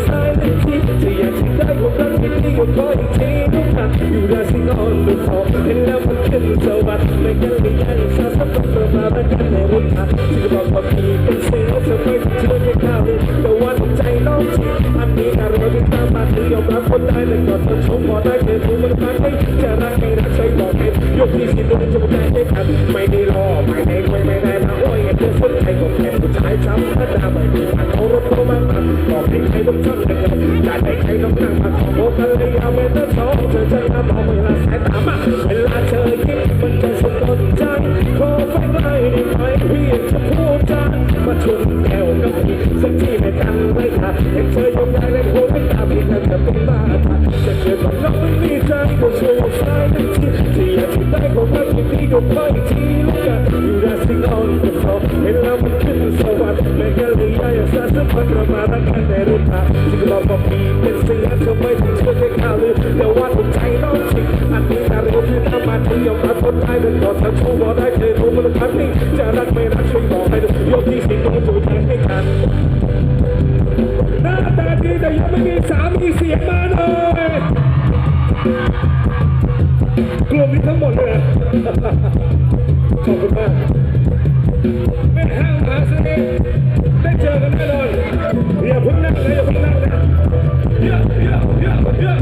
สายและคิดจะอยากจะได้ความรักที่ดีก็ขออีกทีทุกครั้งอยู่ได้สิ่งอ่อนดูพอเห็นแล้วมันขึ้นสวรรค์ไม่กันไม่ยังสาสต้องเติมมาเป็นกันในรุ่นอ่ะที่บอกว่าพี่เป็นเสือเธอไม่ต้องเชื่อในข่าวแต่ว่าใจน้องที่อันนี้การเราที่ตามมาคือยอมรับคนได้เลยก่อนต้องชมพอได้เธอรู้มันมาให้จะรักไม่รักใจบอกให้ยกที่สิโดนจะไม่ได้กันไม่ได้รอไม่ได้ไม่ได้มาโอ้ยเธอสนใจก็แค่ผู้ชายช้ำถ้าดาไม่ได้มาเอารถเข้ามาบอกให้ใครต้องชอบกันอยากให้ใครต้องนั่งมาขอโอ้กันเลยเอาไปทั้งสองเธอจะทำเอาเวลาสายตามาเวลาเธอคิดมันจะสะกดใจขอไฟใกล้ได้ไหมพี่จะพูดจามาชวนแก้วกับพี่สักทีไม่กันไม่ขาดให้เธอยกได้และโผล่ให้ตาพี่นั่นจะเป็นบ้าจะเกิดกับน้องไม่มีใจก็ช่วยสายทันทีที่อยากจะได้ของรักที่ดีก็ขออีกทีลูกกันอยู่ได้สิ่งอ่อนก็พอเห็นแล้วมันขึ้นสวรรค์ไม่กันเลยอยากสาสักคนเรามารักกันในรุ่นอ่ะที่เราบอกพี่เป็นเสือเธอไม่ต้องเชื่อในข่าวลือแต่ว่าถูกใจน้องจริงอันนี้การรู้ที่ทำมาที่ยอมรับคนได้เป็นก่อนถ้าชูบอกได้เธอรู้มันพักนี่จะรักไม่รักช่วยบอกให้ดูยกที่สิ่งที่ถูกใจให้กันหน้าตาดีแต่ยังไม่มีสามีเสียงมาเลยกลุ่มนี้ทั้งหมดเลยขอบคุณมากไม่ห้างหาซื้อได้เจอกันแน่นอนอย่าเพิ่งนั่งนะอย่าเพิ่งนั่งนะเยอะ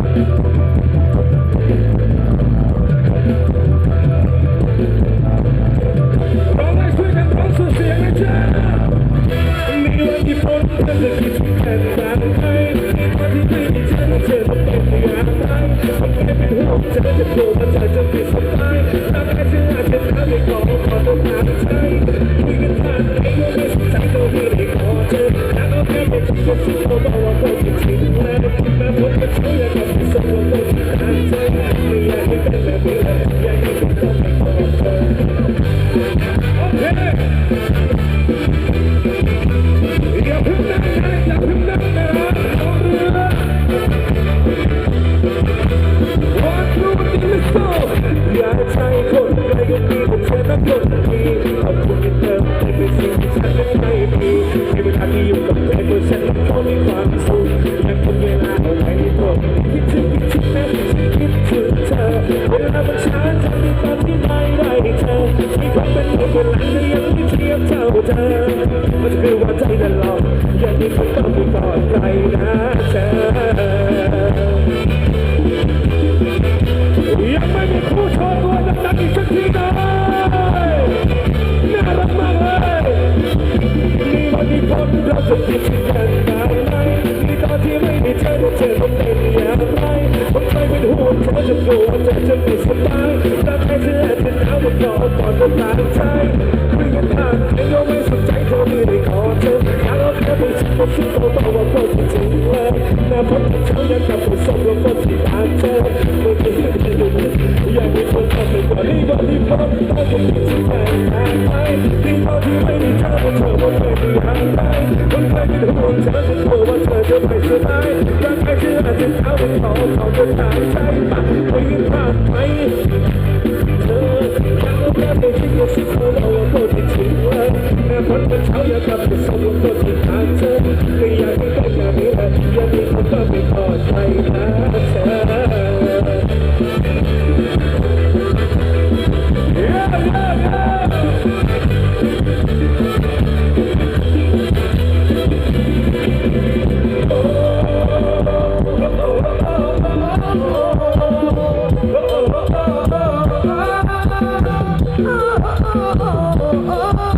ร้องให้ช่วยกันร้องสุดเสียงนะจ๊ะมีวันที่ฝนจะคิดถึงกันนานไหมวันที่ไม่มีเธอเธอต้องเป็นอย่างไรมันไม่เป็นห่วงเธอจะกลัวว่าเธอจะไม่สบายรักแค่เธออาจจะทำให้ขอต้องการใจคุยกันผ่านไอ้โน้ไม่สนใจก็ไม่ได้ขอเธอแต่เอาแค่ไม่คิดว่าสิ่งเราบอกว่าก็คิดถึงแล้วแม้ผมจะช่วยอยากทำสมบูรณ์ต้องการเธอไม่อยากให้เป็นแบบนี้อยากให้เป็นต้องไม่ขอเธอโอเคอย่าเพิ่งนั่งนะอย่าเพิ่งนั่งนะเอาเรือวันรู้ว่าที่ไม่โซ่อยากใช้คนใครก็มีแต่เธอนั้นคนดีขอบคุณที่เติมให้เป็นสิ่งที่ฉันนั้นไม่มีให้เวลาที่อยู่กับเธอตัวฉันก็มีความสุขและคนเวลาเอาไว้ในตัวคิดถึงแม้คิดถึงเธอเวลามันช้าทำให้ตอนที่ไม่ได้เธอที่ความเป็นคนเป็นหลังจะยังไม่เทียบเท่าเธอมันคือว่าใจตลอดอย่างนี้คงต้องไปก่อนใครนะเธอยังไม่มีผู้โชว์ตัวดังๆอีกสักทีเลยน่ารักมากเลยมีวันที่พบเราจะคิดกันได้ไหมมีตอนที่ไม่มีเธอเธอต้องเป็นอย่างไรผมไม่เป็นห่วงเธอจะกลัวเธอจะไม่สบายรักให้เธอจะหนาวก่อนต้องการใจคุยกันผ่านไอ้เราไม่สนใจเธอไม่ได้ขอเธออยากเอาแค่ไปชิมก็ชิมก็บอกว่าก็จริงเลยแม้ผมจะเชื่อยังกับผู้สมแล้วก็ที่ตามเธอไม่เคยเห็นเธอเลยอยากมีคนทำให้กว่านี้วันที่พบต้องเป็นที่ไหนไหนที่ตอนที่ไม่มีเธอเธอว่าไม่มีทางไหนคนใครเป็นห่วงเธอจะกลัวว่าเธอจะไม่สบายรักให้เธออาจจะเอาไปขอจะตายใจปะคุยกันผ่านไหมเธออยากเอาแค่ไปชิมก็ชิมก็บอกว่าก็ที่จริงเลยแม้คนเป็นเขาอยากทำให้สมก็ที่ทางเธอไม่อยากให้ใครอย่างนี้เลยอยากมีคนก็ไม่พอใจนะเธอOh